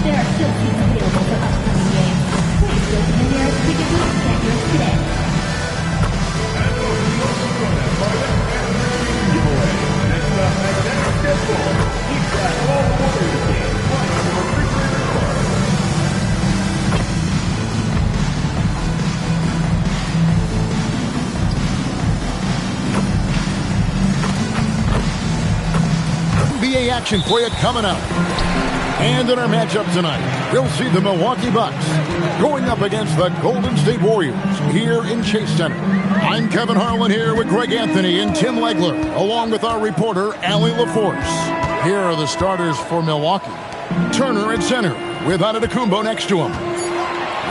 There are still seats available for upcoming games. Please go to the nearest ticket booth and get yours today. NBA action for you coming up. And in our matchup tonight, we'll see the Milwaukee Bucks going up against the Golden State Warriors here in Chase Center. I'm Kevin Harlan here with Greg Anthony and Tim Legler, along with our reporter, Allie LaForce. Here are the starters for Milwaukee. Turner at center with Antetokounmpo next to him.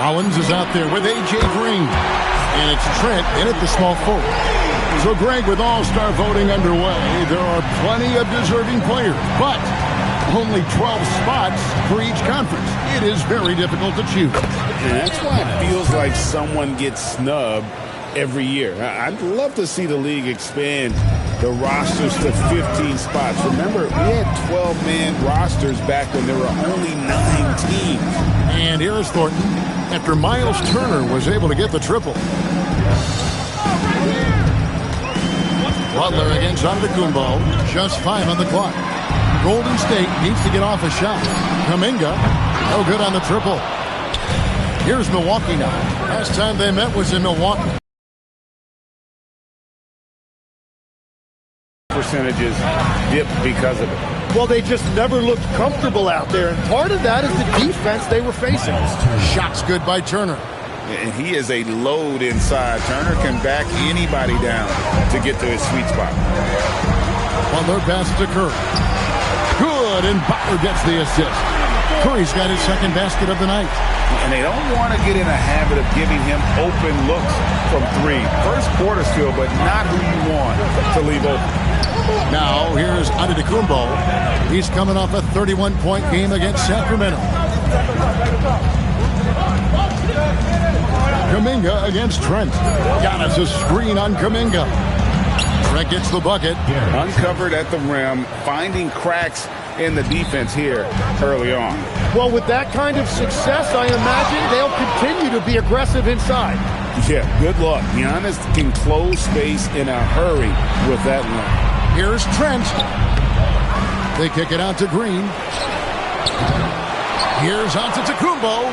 Rollins is out there with A.J. Green. And it's Trent in at the small forward. So, Greg, with All-Star voting underway, there are plenty of deserving players, but only 12 spots for each conference. It is very difficult to choose. And that's why it feels like someone gets snubbed every year. I'd love to see the league expand the rosters to 15 spots. Remember, we had 12-man rosters back when there were only 9 teams. And here's Thornton after Miles Turner was able to get the triple. Butler against Antetokounmpo. Just 5 on the clock. Golden State needs to get off a shot. Kuminga, no good on the triple. Here's Milwaukee now. Last time they met was in Milwaukee. Percentages dip because of it. Well, they just never looked comfortable out there, and part of that is the defense they were facing. Shots good by Turner. And he is a load inside. Turner can back anybody down to get to his sweet spot. Butler pass to Curry. Good, and Butler gets the assist. Curry's got his second basket of the night. And they don't want to get in a habit of giving him open looks from 3. First quarter still, but not who you want to leave open. Now, here's Antetokounmpo. He's coming off a 31-point game against Sacramento. Kuminga against Trent. Giannis a screen on Kuminga. Trent gets the bucket. Uncovered at the rim, finding cracks in the defense here early on. Well, with that kind of success, I imagine they'll continue to be aggressive inside. Yeah, good luck. Giannis can close space in a hurry with that line. Here's Trent. They kick it out to Green. Here's Antetokounmpo.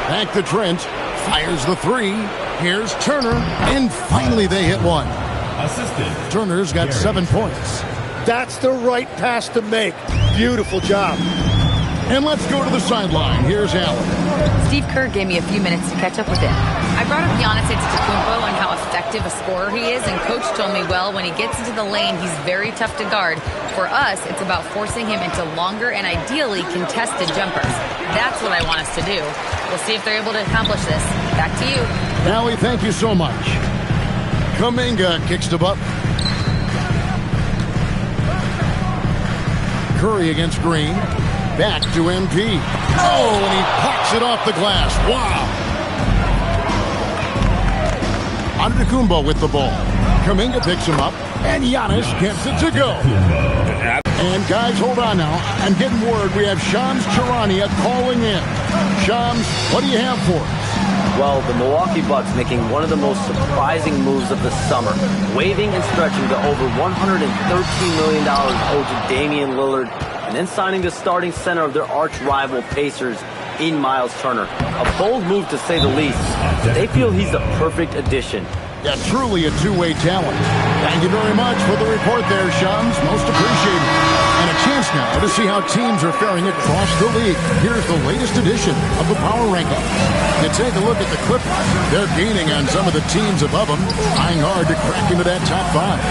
Back to Trent. Fires the 3. Here's Turner. And finally they hit one. Assistant. Turner's got 7 points. That's the right pass to make. Beautiful job. And let's go to the sideline. Here's Allen. Steve Kerr gave me a few minutes to catch up with him. I brought up Giannis Antetokounmpo and how effective a scorer he is, and Coach told me, well, when he gets into the lane, he's very tough to guard. For us, it's about forcing him into longer and ideally contested jumpers. That's what I want us to do. We'll see if they're able to accomplish this. Back to you. Allie, thank you so much. Kuminga kicks to Butler. Curry against Green. Back to MP. Oh, and he pocks it off the glass. Wow. Antetokounmpo with the ball. Kuminga picks him up, and Giannis gets it to go. And guys, hold on now. I'm getting word we have Shams Charania calling in. Shams, what do you have for us? Well, the Milwaukee Bucks making one of the most surprising moves of the summer, waiving and stretching to over $113 million owed to Damian Lillard, and then signing the starting center of their arch-rival Pacers in Miles Turner. A bold move to say the least. They feel he's the perfect addition. Yeah, truly a two-way talent. Thank you very much for the report there, Shams. Most appreciated. And a chance now to see how teams are faring across the league. Here's the latest edition of the Power Rankings. You take a look at the Clippers. They're gaining on some of the teams above them, trying hard to crack into that top 5.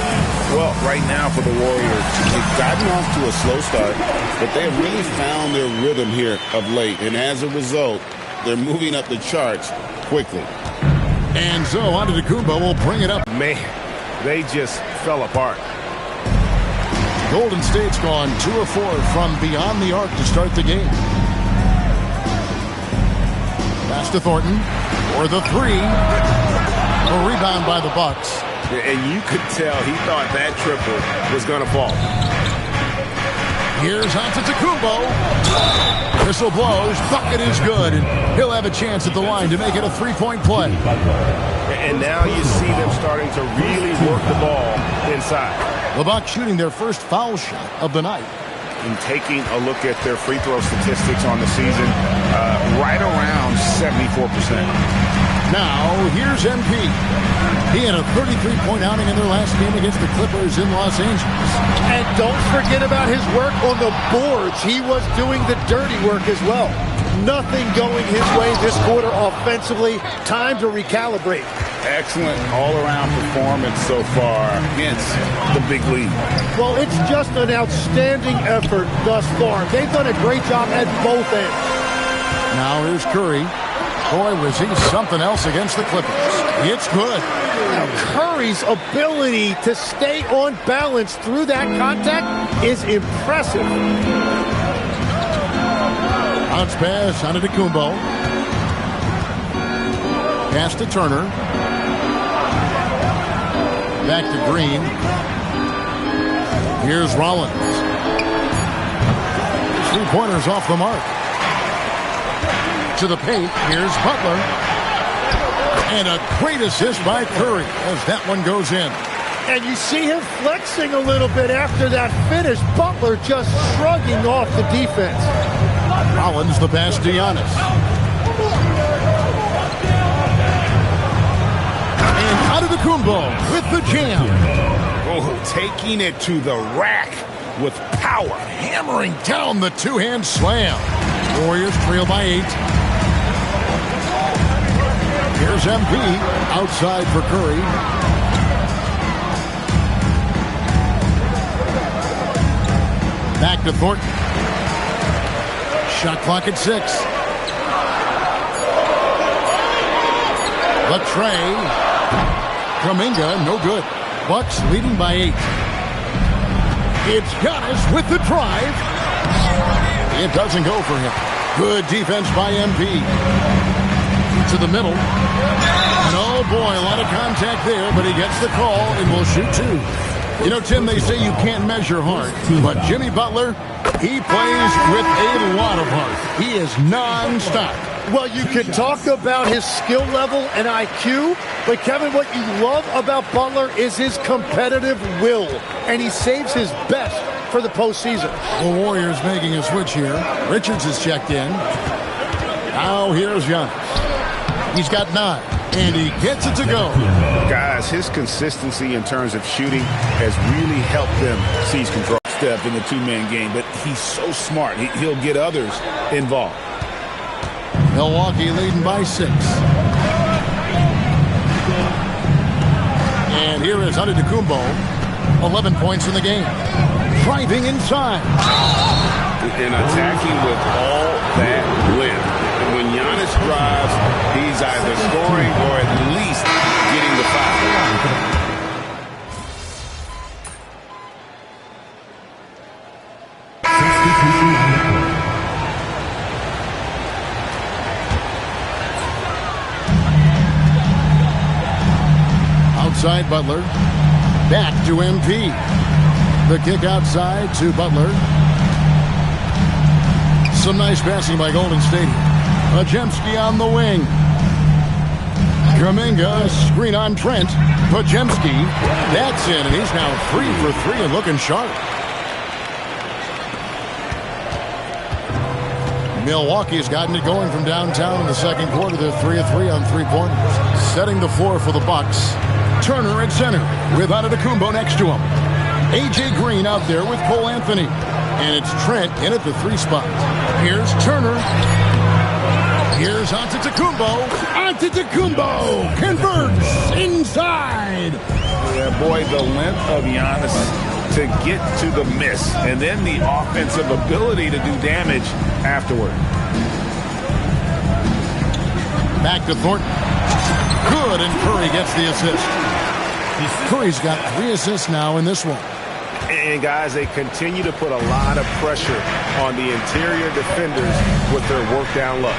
Well, right now for the Warriors, they've gotten off to a slow start, but they have really found their rhythm here of late. And as a result, they're moving up the charts quickly. And so Antetokounmpo will bring it up. Man, they just fell apart. Golden State's gone 2 of 4 from beyond the arc to start the game. Pass to Thornton for the 3. A rebound by the Bucks. And you could tell he thought that triple was going to fall. Here's Antetokounmpo. Whistle blows. Bucket is good. And he'll have a chance at the line to make it a 3-point play. And now you see them starting to really work the ball inside. The Bucks shooting their first foul shot of the night. And taking a look at their free throw statistics on the season, right around 74%. Now, here's MP. He had a 33-point outing in their last game against the Clippers in Los Angeles. And don't forget about his work on the boards. He was doing the dirty work as well. Nothing going his way this quarter offensively. Time to recalibrate. Excellent all-around performance so far against the big league. Well, it's just an outstanding effort thus far. They've done a great job at both ends. Now here's Curry. Boy, was he something else against the Clippers. It's good. Now, Curry's ability to stay on balance through that contact is impressive. Bounce pass, Antetokounmpo. Pass to Turner. Back to Green. Here's Rollins. 3-pointers off the mark. To the paint. Here's Butler. And a great assist by Curry as that one goes in. And you see him flexing a little bit after that finish. Butler just shrugging off the defense. Rollins the pass to Giannis. And Antetokounmpo with the jam. Oh, taking it to the rack with power. Hammering down the two-hand slam. Warriors trail by 8. Here's MP outside for Curry. Back to Thornton. Shot clock at 6. Latrey. Kuminga, no good. Bucks leading by 8. It's Giannis with the drive. It doesn't go for him. Good defense by MP. To the middle. And oh boy, a lot of contact there, but he gets the call and will shoot 2. You know, Tim, they say you can't measure heart, but Jimmy Butler, he plays with a lot of heart. He is non-stop. Well, you can talk about his skill level and IQ, but Kevin, what you love about Butler is his competitive will, and he saves his best for the postseason. The Warriors making a switch here. Richards is checked in. Now here's Giannis. He's got 9, and he gets it to go. Guys, his consistency in terms of shooting has really helped them seize control. Step in the two-man game, but he's so smart. He'll get others involved. Milwaukee leading by 6. And here is Antetokounmpo. 11 points in the game. Driving inside. And attacking with all that length. And when Giannis drives, he's either scoring or at least getting the foul. Outside Butler. Back to MP. The kick outside to Butler. Some nice passing by Golden State. Podziemski on the wing. Kuminga, screen on Trent. Podziemski, that's in, and he's now 3 for 3 and looking sharp. Milwaukee's gotten it going from downtown in the second quarter. They're 3 of 3 on 3-pointers. Setting the floor for the Bucks. Turner at center with Antetokounmpo next to him. A.J. Green out there with Cole Anthony. And it's Trent in at the 3 spot. Here's Turner. Here's Antetokounmpo. Antetokounmpo converts inside. Yeah, boy, the length of Giannis to get to the miss. And then the offensive ability to do damage afterward. Back to Thornton. Good, and Curry gets the assist. Curry's got 3 assists now in this one. And, guys, they continue to put a lot of pressure on the interior defenders with their work down low.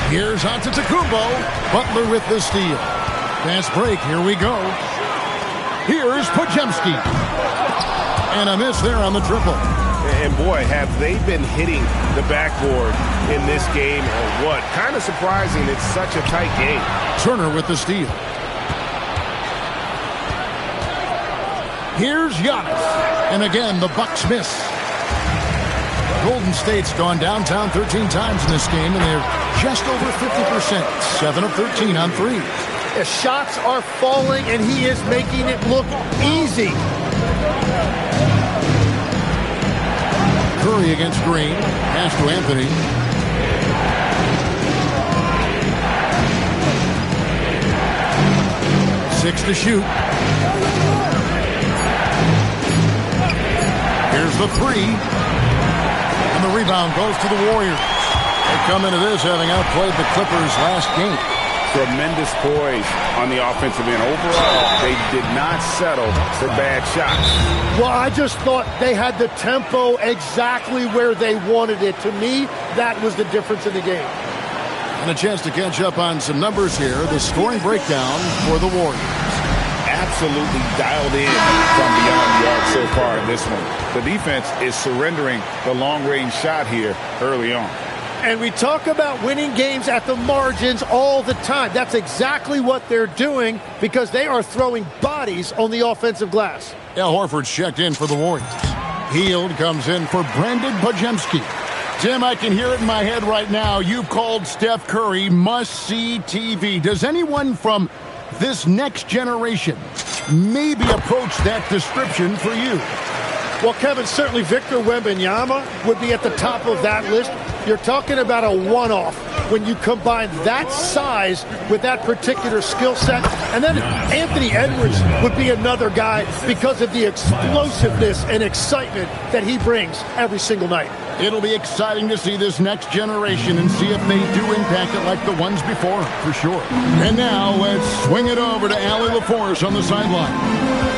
Here's Antetokounmpo. Butler with the steal. Fast break. Here we go. Here's Podziemski. And a miss there on the triple. And, boy, have they been hitting the backboard in this game or what? Kind of surprising. It's such a tight game. Turner with the steal. Here's Giannis. And again, the Bucks miss. Golden State's gone downtown 13 times in this game, and they're just over 50%. 7 of 13 on threes. The shots are falling, and he is making it look easy. Curry against Green. Pass to Anthony. Six to shoot. Here's the three. And the rebound goes to the Warriors. They come into this having outplayed the Clippers last game. Tremendous poise on the offensive end. Overall, they did not settle for bad shots. Well, I just thought they had the tempo exactly where they wanted it. To me, that was the difference in the game. And a chance to catch up on some numbers here. The scoring breakdown for the Warriors. Absolutely dialed in from beyond the arc so far in this one. The defense is surrendering the long-range shot here early on. And we talk about winning games at the margins all the time. That's exactly what they're doing because they are throwing bodies on the offensive glass. Al Horford's checked in for the Warriors. Hield comes in for Brandon Podziemski. Tim, I can hear it in my head right now. You called Steph Curry must-see TV. Does anyone from this next generation maybe approach that description for you? Well, Kevin, certainly Victor Wembanyama would be at the top of that list. You're talking about a one-off when you combine that size with that particular skill set. And then Anthony Edwards would be another guy because of the explosiveness and excitement that he brings every single night. It'll be exciting to see this next generation and see if they do impact it like the ones before, for sure. And now let's swing it over to Allie LaForce on the sideline.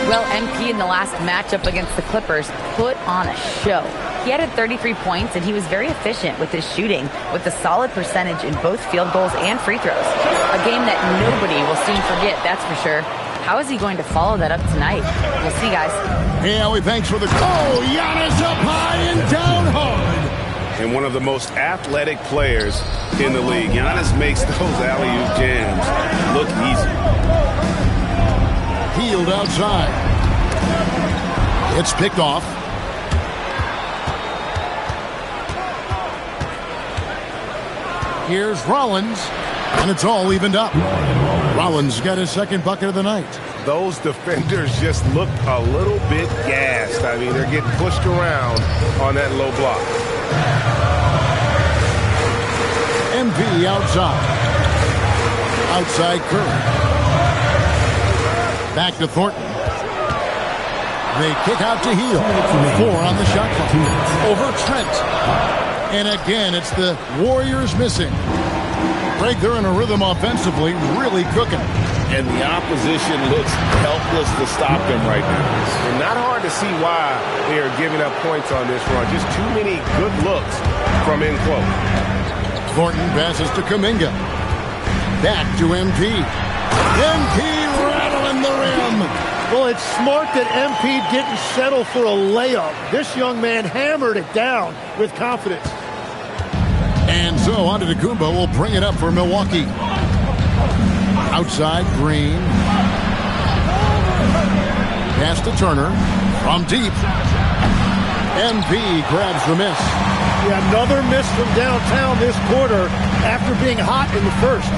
Well, MP in the last matchup against the Clippers put on a show. He added 33 points, and he was very efficient with his shooting, with a solid percentage in both field goals and free throws. A game that nobody will soon forget, that's for sure. How is he going to follow that up tonight? We'll see, guys. Hey, Allie, thanks for the call. Giannis up high and down hard. And one of the most athletic players in the league. Giannis makes those alley-oop jams look easy. Hield outside. It's picked off. Here's Rollins, and it's all evened up. Rollins got his second bucket of the night. Those defenders just look a little bit gassed. I mean, they're getting pushed around on that low block. MP outside. Outside Curry. Back to Thornton. They kick out to Hield. 4 on the shot clock. Over Trent. And again, it's the Warriors missing. Greg, they're in a rhythm offensively, really cooking. And the opposition looks helpless to stop them right now. And not hard to see why they are giving up points on this run. Just too many good looks from in close. Thornton passes to Kuminga. Back to MP. MP rattling the rim. Well, it's smart that MP didn't settle for a layup. This young man hammered it down with confidence. And so Antetokounmpo will bring it up for Milwaukee. Outside, Green. Pass to Turner. From deep. MP grabs the miss. Yeah, another miss from downtown this quarter after being hot in the first.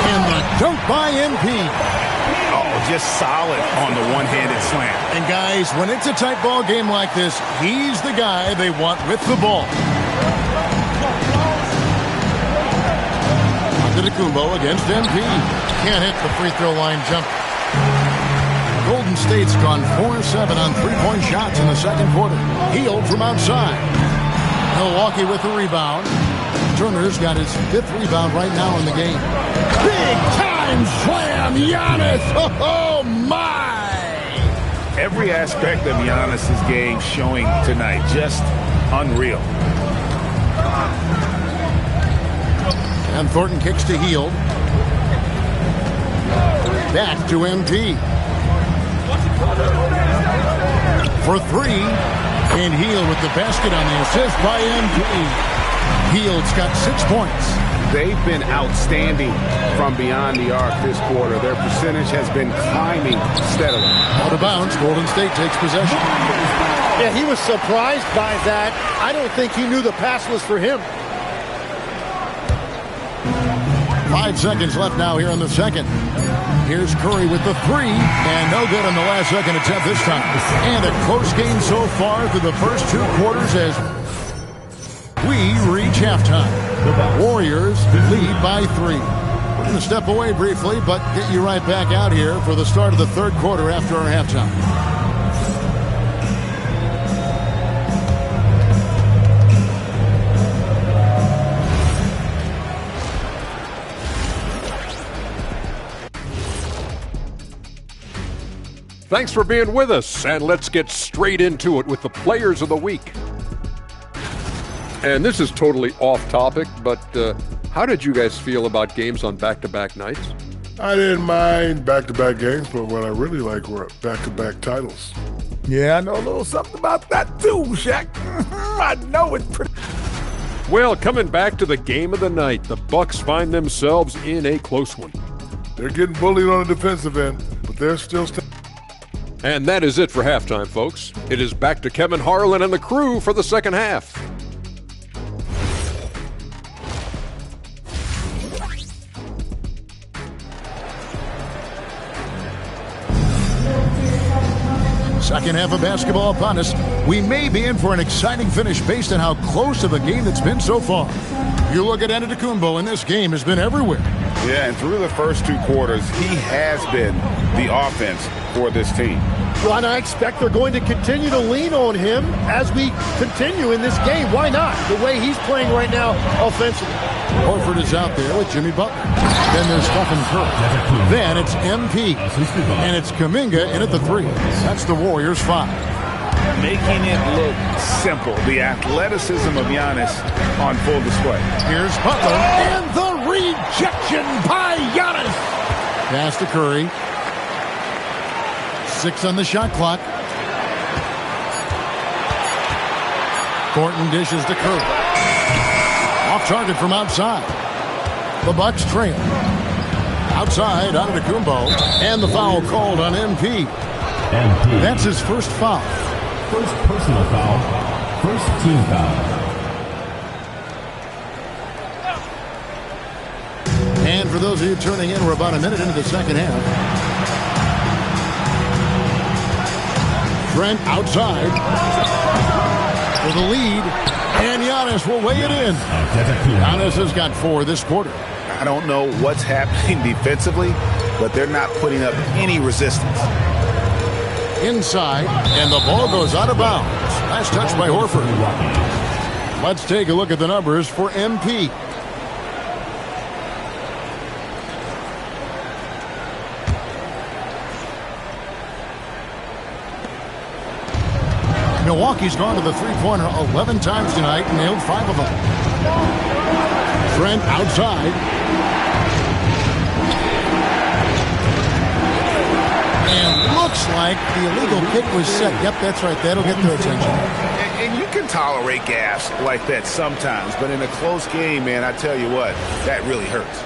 And the dunk by MP. Oh, just solid on the one-handed slam. And guys, when it's a tight ball game like this, he's the guy they want with the ball. Antetokounmpo against MP. Can't hit the free throw line jump. Golden State's gone 4-7 on three-point shots in the second quarter. Hield from outside. Milwaukee with the rebound. Turner's got his 5th rebound right now in the game. Big time slam, Giannis! Oh my! Every aspect of Giannis's game showing tonight. Just unreal. And Thornton kicks to Hield. Back to MP. For three. And Hield with the basket on the assist by MP. Hield's got 6 points. They've been outstanding from beyond the arc this quarter. Their percentage has been climbing steadily. Out of bounds, Golden State takes possession. Yeah, he was surprised by that. I don't think he knew the pass was for him. 5 seconds left now here in the second. Here's Curry with the three, and no good on the last second attempt this time. And a close game so far through the first 2 quarters as we reach halftime. The Warriors lead by 3. We're going to step away briefly, but get you right back out here for the start of the third quarter after our halftime. Thanks for being with us, and let's get straight into it with the Players of the Week. And this is totally off topic, but how did you guys feel about games on back-to-back nights? I didn't mind back-to-back games, but what I really like were back-to-back titles. Yeah, I know a little something about that too, Shaq. I know it's pretty. Well, coming back to the game of the night, the Bucks find themselves in a close one. They're getting bullied on the defensive end, but they're still And that is it for halftime, folks. It is back to Kevin Harlan and the crew for the second half. Second half of basketball upon us. We may be in for an exciting finish based on how close of a game it's been so far. You look at Antetokounmpo, and this game has been everywhere. Yeah, and through the first 2 quarters, he has been the offense for this team. Well, and I expect they're going to continue to lean on him as we continue in this game. Why not? The way he's playing right now offensively. Horford is out there with Jimmy Butler. Then there's Stephen Curry. Then it's MP. And it's Kuminga in at the 3. That's the Warriors' 5. Making it look simple. The athleticism of Giannis on full display. Here's Butler. And the rejection by Giannis. Pass to Curry. 6 on the shot clock. Thornton dishes to Curry. Off target from outside. The Bucks trail. Outside, Antetokounmpo. And the foul called on MP. That's his first foul. First personal foul. First team foul. And for those of you turning in, we're about a minute into the second half. Trent outside for the lead, and Giannis will lay it in. Giannis has got 4 this quarter. I don't know what's happening defensively, but they're not putting up any resistance. Inside, and the ball goes out of bounds. Last touch by Horford. Let's take a look at the numbers for MP. Milwaukee's gone to the three-pointer 11 times tonight and nailed 5 of them. Trent outside. And looks like the illegal kick was set. Yep, that's right. That'll get their attention. And you can tolerate gas like that sometimes, but in a close game, man, I tell you what, that really hurts.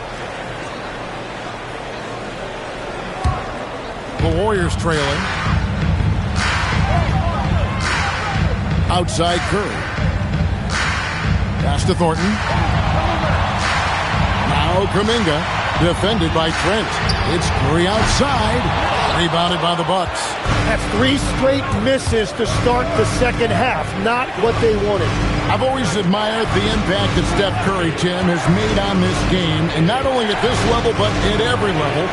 The Warriors trailing. Outside Curry. Pass to Thornton. Now Kuminga. Defended by Trent. It's Curry outside. Rebounded by the Bucks. That's 3 straight misses to start the second half. Not what they wanted. I've always admired the impact that Steph Curry, Tim, has made on this game. And not only at this level, but at every level.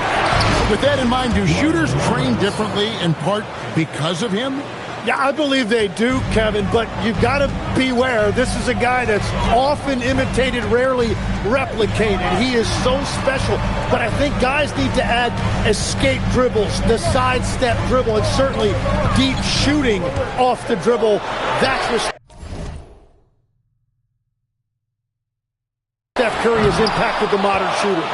With that in mind, do shooters train differently in part because of him? Yeah, I believe they do, Kevin, but you've got to beware. This is a guy that's often imitated, rarely replicated. He is so special, but I think guys need to add escape dribbles, the sidestep dribble, and certainly deep shooting off the dribble. That's what Steph Curry has impacted the modern shooter.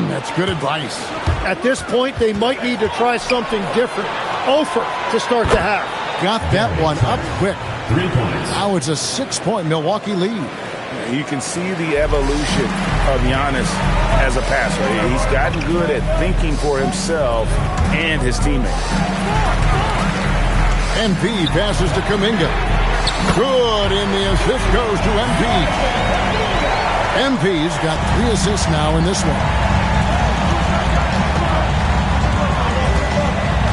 That's good advice. At this point, they might need to try something different. Ofer to start the half. Got that one up quick. 3 points. Now it's a 6-point Milwaukee lead. You can see the evolution of Giannis as a passer. He's gotten good at thinking for himself and his teammates. MP passes to Kuminga. Good, and the assist goes to MP. MP's got 3 assists now in this one.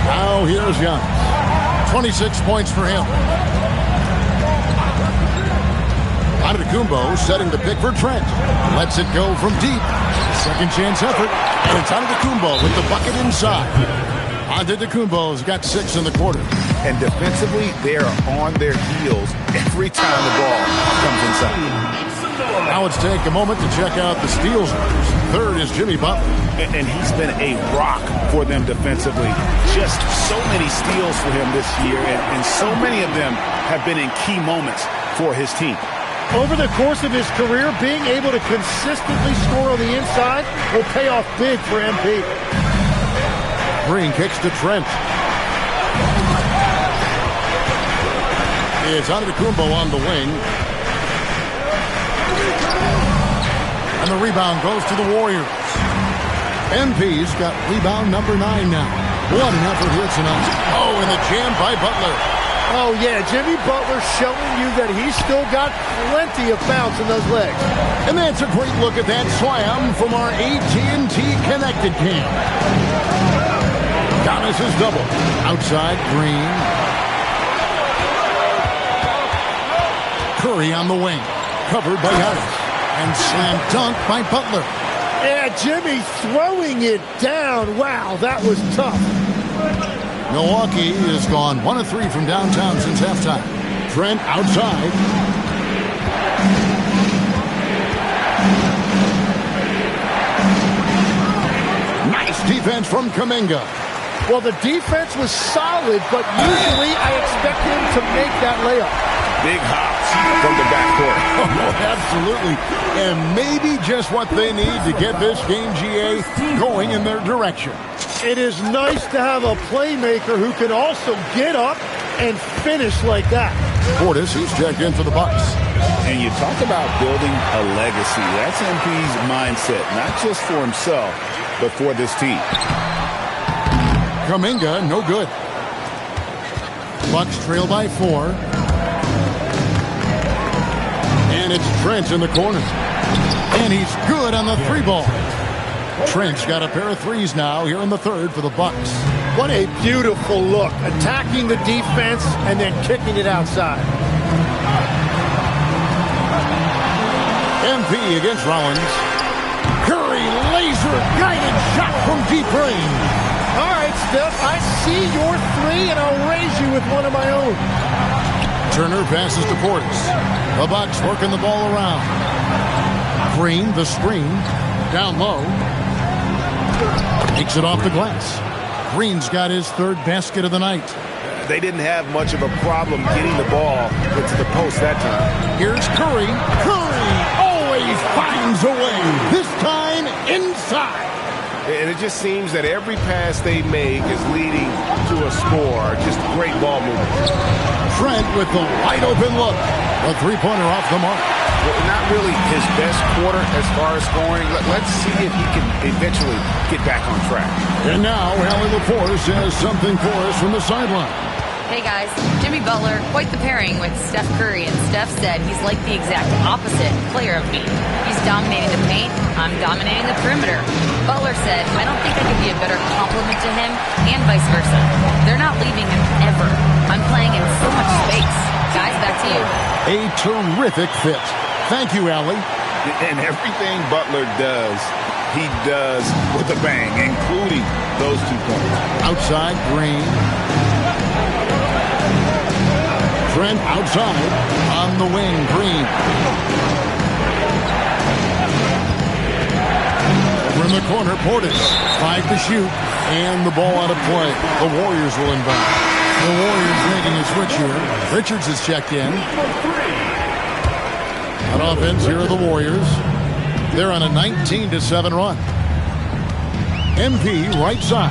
Now here's Giannis. 26 points for him. Antetokounmpo setting the pick for Trent. Lets it go from deep. Second chance effort. And it's Antetokounmpo with the bucket inside. Antetokounmpo's got 6 in the quarter. And defensively, they are on their heels every time the ball comes inside. Now let's take a moment to check out the steals. Third is Jimmy Butler. And he's been a rock for them defensively. Just so many steals for him this year, and so many of them have been in key moments for his team. Over the course of his career, being able to consistently score on the inside will pay off big for MP. Green kicks to Trent. It's Antetokounmpo on the wing. And the rebound goes to the Warriors. MP's got rebound number 9 now. What an effort here tonight. Oh, and the jam by Butler. Oh, yeah, Jimmy Butler showing you that he's still got plenty of bounce in those legs. And that's a great look at that slam from our AT&T Connected Cam. Giannis is double. Outside, Green. Curry on the wing. Covered by Giannis. And slam dunk by Butler. Yeah, Jimmy throwing it down. Wow, that was tough. Milwaukee has gone 1 of 3 from downtown since halftime. Trent outside. Nice defense from Kuminga. Well, the defense was solid, but usually I expect him to make that layup. Big hops from the backcourt. Oh, absolutely. And maybe just what they need to get this game, GA, going in their direction. It is nice to have a playmaker who can also get up and finish like that. Portis, he's checked in for the Bucks. And you talk about building a legacy. That's MP's mindset, not just for himself, but for this team. Kuminga, no good. Bucks trail by 4. And it's Trent in the corner. And he's good on the 3-ball. Trent's got a pair of 3s now here in the third for the Bucks. What a beautiful look. Attacking the defense and then kicking it outside. MP against Rollins. Curry laser-guided shot from deep range. All right, Steph, I see your 3 and I'll raise you with one of my own. Turner passes to Portis. The Bucks working the ball around. Green, the screen. Down low. Takes it off the glass. Green's got his 3rd basket of the night. They didn't have much of a problem getting the ball into the post that time. Here's Curry. Curry always finds a way. This time inside. And it just seems that every pass they make is leading to a score. Just great ball movement. Trent with the wide open look. A 3-pointer off the mark. Well, not really his best quarter as far as scoring. Let's see if he can eventually get back on track. And now, Allie LaForce has something for us from the sideline. Hey guys, Jimmy Butler, quite the pairing with Steph Curry, and Steph said he's like the exact opposite player of me. He's dominating the paint, I'm dominating the perimeter. Butler said, I don't think I could be a better complement to him, and vice versa. They're not leaving him ever. I'm playing in so much space. Guys, back to you. A terrific fit. Thank you, Allie. And everything Butler does, he does with a bang, including those 2 points. Outside, Green. Trent outside on the wing. Green. Over in the corner, Portis. 5 to shoot. And the ball out of play. The Warriors will inbound. The Warriors making a switch here. Richards is checked in. On offense, here are the Warriors. They're on a 19-7 run. MP right side.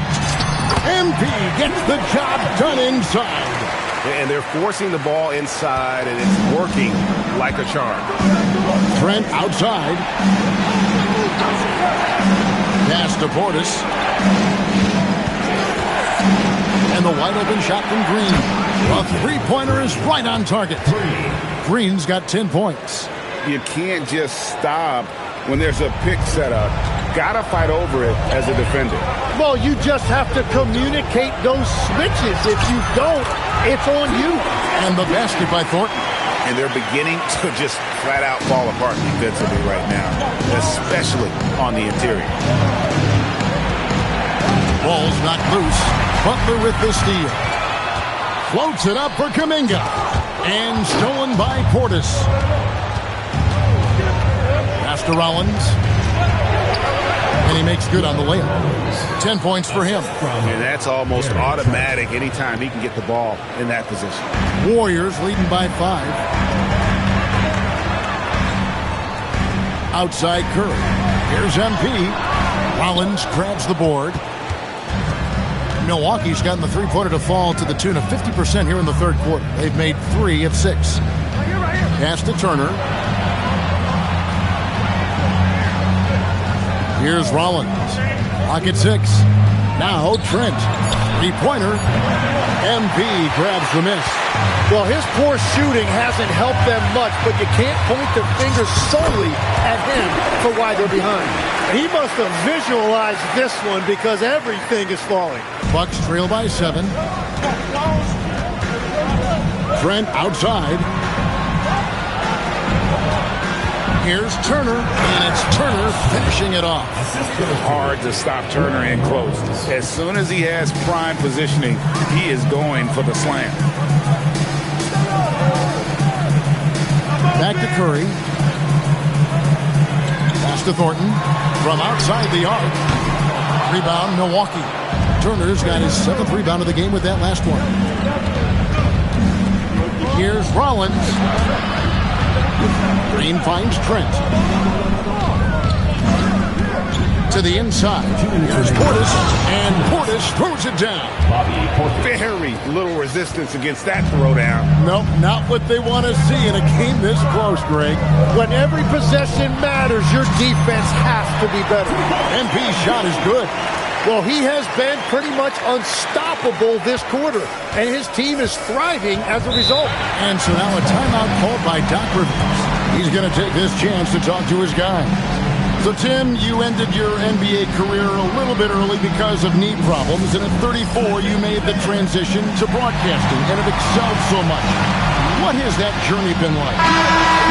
MP gets the job done inside. And they're forcing the ball inside, and it's working like a charm. Trent outside. Pass to Portis. And the wide open shot from Green. A three-pointer is right on target. Green's got 10 points. You can't just stop when there's a pick set up. Gotta fight over it as a defender. Well, you just have to communicate those switches. If you don't, it's on you. And the basket by Thornton. And they're beginning to just flat out fall apart defensively right now, especially on the interior. Ball's knocked loose. Butler with the steal. Floats it up for Kuminga. And stolen by Portis. Pass to Rollins. And he makes good on the layup. 10 points for him. And that's almost automatic anytime he can get the ball in that position. Warriors leading by 5. Outside Curry. Here's MP. Rollins grabs the board. Milwaukee's gotten the three-pointer to fall to the tune of 50% here in the third quarter. They've made 3 of 6. Pass to Turner. Here's Rollins. Lock at 6. Now Trent. Three-pointer. MP grabs the miss. Well, his poor shooting hasn't helped them much, but you can't point the finger solely at him for why they're behind. He must have visualized this one because everything is falling. Bucks trail by 7. Trent outside. Here's Turner, and it's Turner finishing it off. Hard to stop Turner in close. As soon as he has prime positioning, he is going for the slam. Back to Curry. Pass to Thornton. From outside the arc. Rebound, Milwaukee. Turner's got his 7th rebound of the game with that last one. Here's Rollins. Green finds Trent. To the inside. Here's Portis. And Portis throws it down. Very little resistance against that throwdown. Nope, not what they want to see in a game this close, Greg. When every possession matters, your defense has to be better. MP's shot is good. Well, he has been pretty much unstoppable this quarter, and his team is thriving as a result. And so now a timeout called by Doc Rivers. He's going to take this chance to talk to his guy. So, Tim, you ended your NBA career a little bit early because of knee problems, and at 34, you made the transition to broadcasting and have excelled so much. What has that journey been like?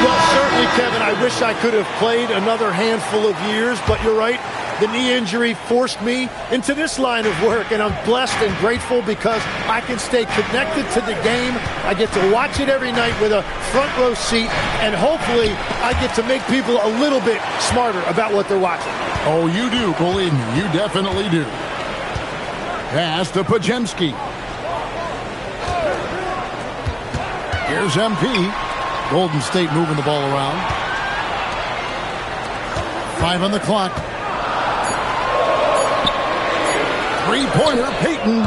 Well, certainly, Kevin, I wish I could have played another handful of years, but you're right. The knee injury forced me into this line of work, and I'm blessed and grateful because I can stay connected to the game. I get to watch it every night with a front row seat, and hopefully I get to make people a little bit smarter about what they're watching. Oh, you do, believe me. You definitely do. Pass to Podziemski. Here's MP. Golden State moving the ball around. 5 on the clock. Three-pointer, Payton.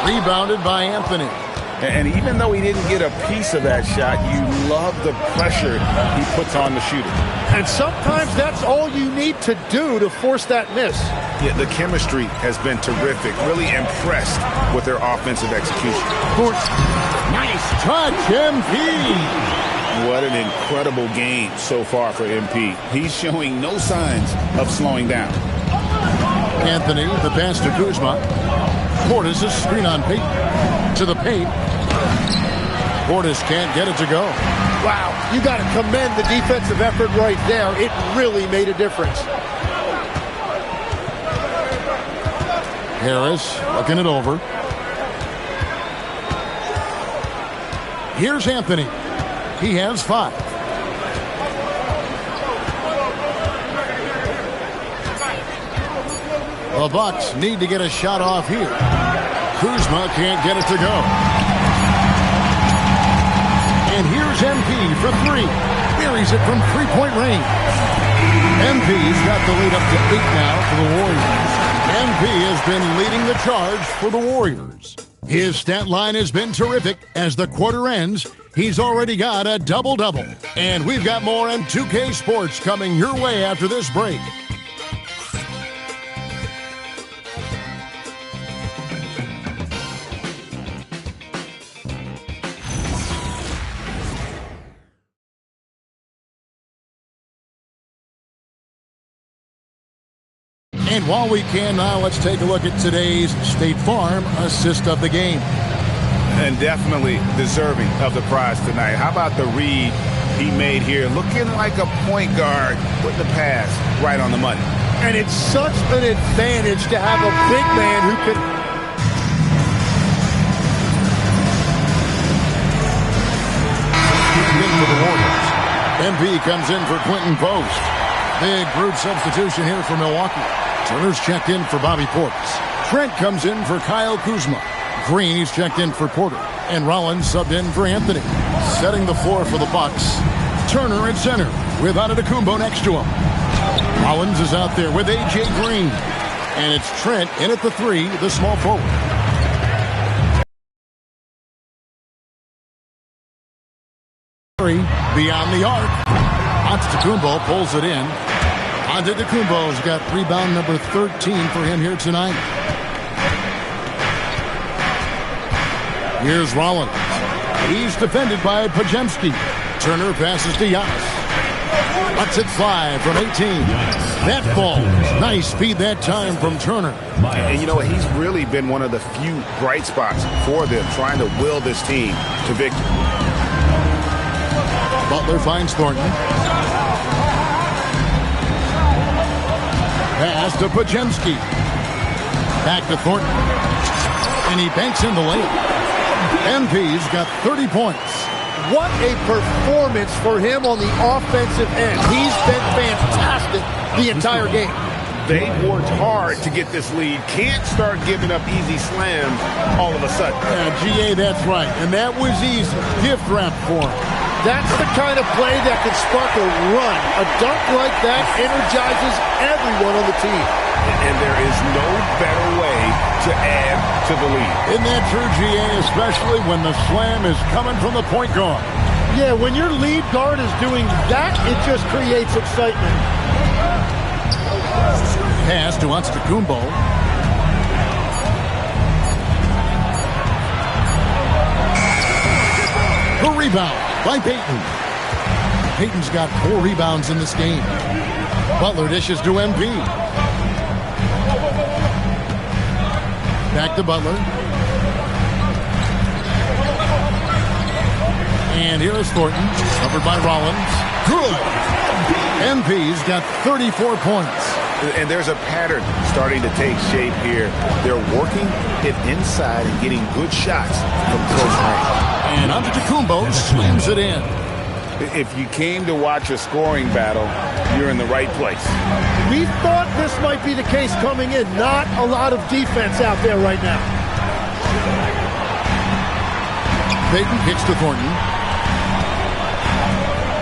Rebounded by Anthony. And even though he didn't get a piece of that shot, you love the pressure he puts on the shooter. And sometimes that's all you need to do to force that miss. Yeah, the chemistry has been terrific. Really impressed with their offensive execution. Nice touch, MP. What an incredible game so far for MP. He's showing no signs of slowing down. Anthony, the pass to Kuzma. Portis, a screen on Payton. To the paint. Portis can't get it to go. Wow, you got to commend the defensive effort right there. It really made a difference. Harris looking it over. Here's Anthony. He has 5. The Bucks need to get a shot off here. Kuzma can't get it to go. And here's MP for 3. Buries it from 3-point range. MP's got the lead up to 8 now for the Warriors. MP has been leading the charge for the Warriors. His stat line has been terrific. As the quarter ends, he's already got a double-double. And we've got more on 2K Sports coming your way after this break. And while we can now, let's take a look at today's State Farm assist of the game. And definitely deserving of the prize tonight. How about the read he made here? Looking like a point guard with the pass right on the money. And it's such an advantage to have a big man who can... For the Warriors. MP comes in for Quentin Post. Big group substitution here for Milwaukee. Turner's checked in for Bobby Portis. Trent comes in for Kyle Kuzma. Green, he's checked in for Porter. And Rollins subbed in for Anthony. Setting the floor for the Bucks. Turner at center with Antetokounmpo next to him. Rollins is out there with A.J. Green. And it's Trent in at the 3, the small forward. Beyond the arc. Antetokounmpo pulls it in. Antetokounmpo's got rebound number 13 for him here tonight. Here's Rollins. He's defended by Podziemski. Turner passes to Giannis. Lets it fly from 18. That ball. Nice speed that time from Turner. And you know what? He's really been one of the few bright spots for them, trying to will this team to victory. Butler finds Thornton. Pass to Podziemski. Back to Thornton. And he banks in the layup. MP's got 30 points. What a performance for him on the offensive end. He's been fantastic the entire game. They've worked hard to get this lead. Can't start giving up easy slams all of a sudden. Yeah, GA, that's right. And that was easy. Gift wrap for him. That's the kind of play that can spark a run. A dunk like that energizes everyone on the team. And there is no better way to add to the lead. Isn't that true, GA? Especially when the slam is coming from the point guard. Yeah, when your lead guard is doing that, it just creates excitement. Pass to Antetokounmpo. The rebound by Payton. Payton's got 4 rebounds in this game. Butler dishes to MP. Back to Butler. And here is Thornton, covered by Rollins. Good. MP's got 34 points. And there's a pattern starting to take shape here. They're working it inside and getting good shots from close range. And Antetokounmpo slams it in. If you came to watch a scoring battle, you're in the right place. We thought this might be the case coming in. Not a lot of defense out there right now. Payton kicks to Thornton.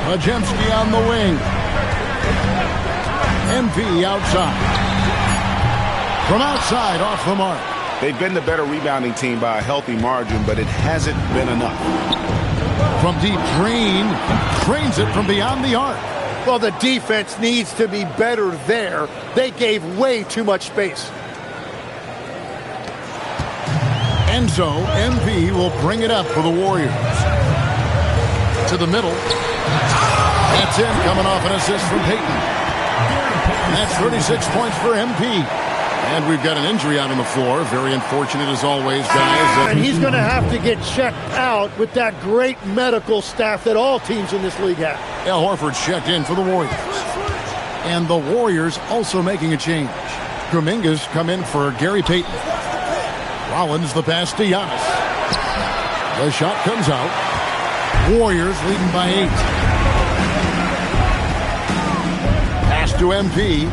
Podziemski on the wing. MP outside. From outside, off the mark. They've been the better rebounding team by a healthy margin, but it hasn't been enough. From deep, Green trains it from beyond the arc. Well, the defense needs to be better there. They gave way too much space. And so, MP will bring it up for the Warriors. To the middle. That's him coming off an assist from Payton. That's 36 points for MP. And we've got an injury out on the floor. Very unfortunate as always, guys. And he's going to have to get checked out with that great medical staff that all teams in this league have. Al Horford's checked in for the Warriors. And the Warriors also making a change. Kuminga's come in for Gary Payton. Rollins the pass to Giannis. The shot comes out. Warriors leading by 8. Pass to MP.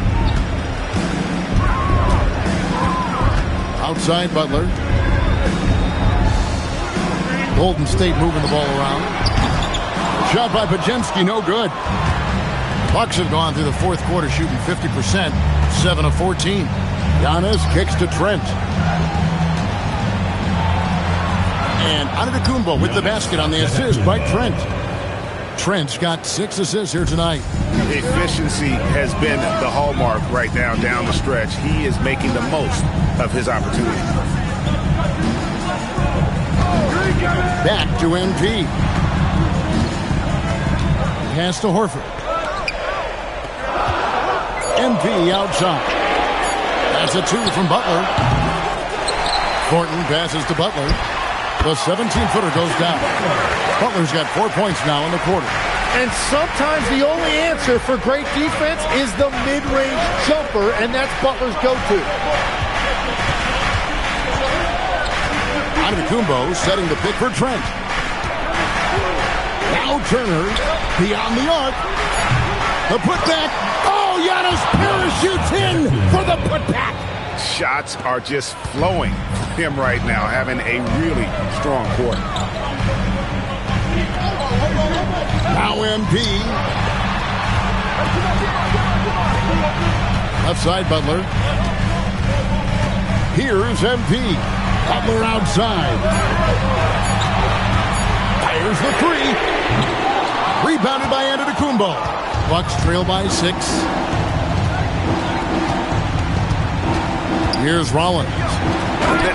Outside Butler. Golden State moving the ball around. Shot by Pajemski, no good. Bucks have gone through the fourth quarter shooting 50%, 7 of 14. Giannis kicks to Trent. And Antetokounmpo with the basket on the assist by Trent. Trent's got 6 assists here tonight. Efficiency has been the hallmark right now down the stretch. He is making the most of his opportunity. Back to MP. Pass to Horford. MP outside. That's a 2 from Butler. Thornton passes to Butler. The 17-footer goes down. Butler's got 4 points now in the quarter. And sometimes the only answer for great defense is the mid-range jumper, and that's Butler's go-to. Antetokounmpo setting the pick for Trent. Now Turner beyond the arc. The putback. Oh, Giannis parachutes in for the putback. Shots are just flowing for him right now, having a really strong quarter. Now MP. Left side Butler. Here's MP. Butler outside. Fires the 3. Rebounded by Antetokounmpo. Bucks trail by 6. Here's Rollins.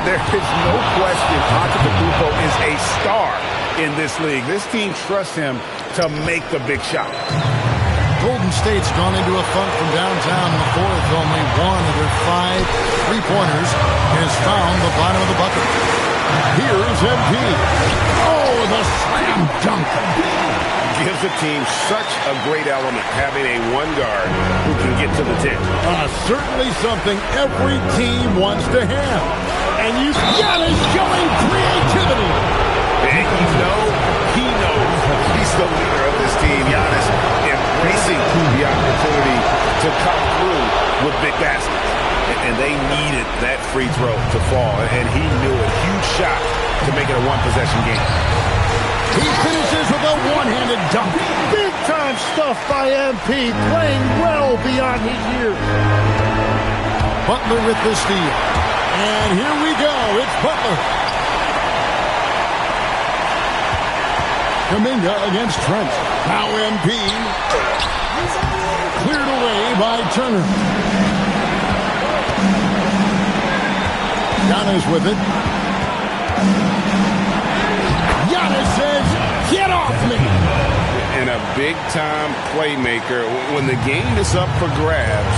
There is no question Antetokounmpo is a star in this league. This team trusts him to make the big shot. Golden State's gone into a funk from downtown in the fourth. Only 1 of their 5 3-pointers has found the bottom of the bucket. Here's MP. Oh, the slam dunk. Gives the team such a great element, having a one guard who can get to the 10. Certainly something every team wants to have. And Giannis showing creativity. And he knows he's the leader of this team. Giannis embracing the opportunity to come through with big baskets. And they needed that free throw to fall. And he knew a huge shot to make it a one-possession game. He finishes with a one-handed dunk. Big-time stuff by MP, playing well beyond his years. Butler with the steal. And here we go. It's Butler. Kuminga against Trent. Now MP. Cleared away by Turner. Giannis with it. Giannis says, get off me. And a big-time playmaker. When the game is up for grabs,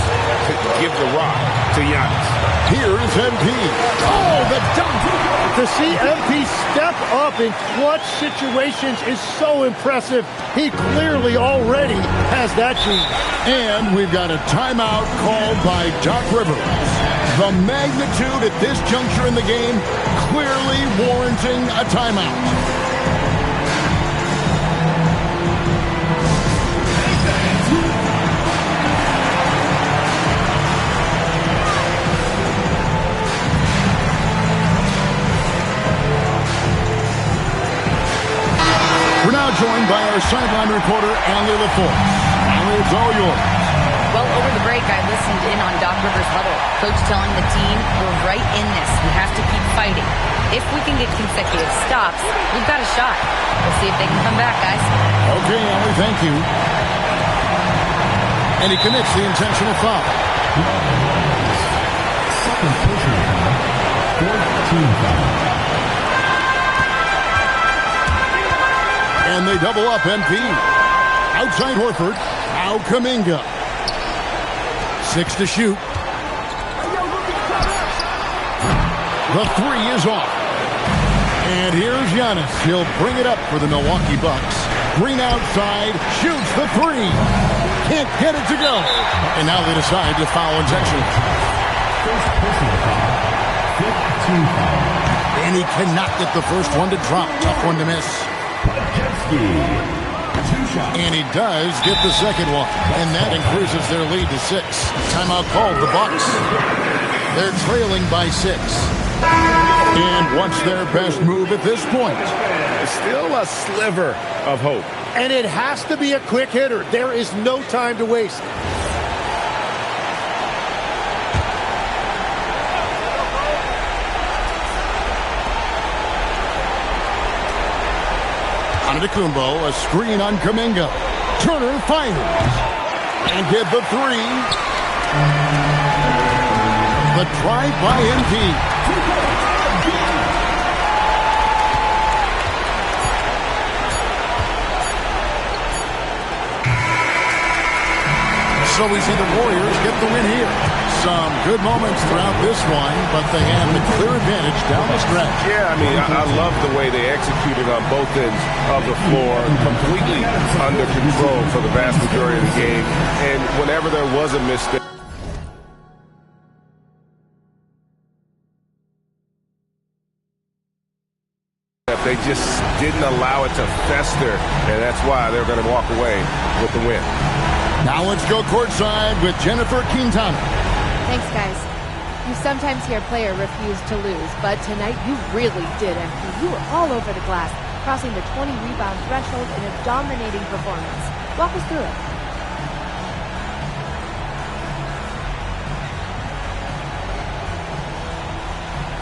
give the rock to Giannis. Here's MP. Oh, the dunk. To see MP step up in clutch situations is so impressive. He clearly already has that gene. And we've got a timeout called by Doc Rivers. The magnitude at this juncture in the game clearly warranting a timeout. We're now joined by our sideline reporter, Allie LaForce. Allie, it's all yours. Well, over the break, I listened in on Doc Rivers' huddle. Coach telling the team, we're right in this. We have to keep fighting. If we can get consecutive stops, we've got a shot. We'll see if they can come back, guys. Okay, Allie, thank you. And he commits the intentional foul. Second personal foul. Fourth team foul. And they double up MP. Outside Horford. Now Kuminga. 6 to shoot. The 3 is off. And here's Giannis. He'll bring it up for the Milwaukee Bucks. Green outside. Shoots the 3. Can't get it to go. And now they decide to foul intentionally. First personal foul. Fifth team foul. And he cannot get the first one to drop. Tough one to miss. And he does get the second one. And that increases their lead to 6. Timeout called the Bucks. They're trailing by 6. And what's their best move at this point? Still a sliver of hope. And it has to be a quick hitter. There is no time to waste. Antetokounmpo, a screen on Kuminga. Turner fires. And get the 3. The drive by Embiid. So we see the Warriors get the win here. Some good moments throughout this one, but they have the clear advantage down the stretch. Yeah, I mean, I love the way they executed on both ends of the floor, completely under control for the vast majority of the game. And whenever there was a mistake, they just didn't allow it to fester, and that's why they're going to walk away with the win. Now let's go courtside with Jennifer Quintana. Thanks, guys. You sometimes hear a player refuse to lose, but tonight you really did, and you were all over the glass, crossing the 20-rebound threshold in a dominating performance. Walk us through it.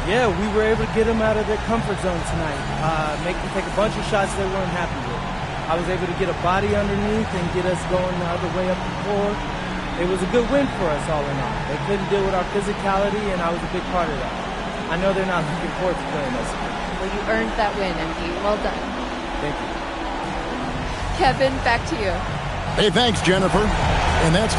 Yeah, we were able to get them out of their comfort zone tonight, make them take a bunch of shots they weren't happy with. I was able to get a body underneath and get us going the other way up the floor. It was a good win for us all in all. They couldn't deal with our physicality, and I was a big part of that. I know they're not looking forward to playing us again. Well, you earned that win, MP. Well done. Thank you. Kevin, back to you. Hey, thanks, Jennifer. And that's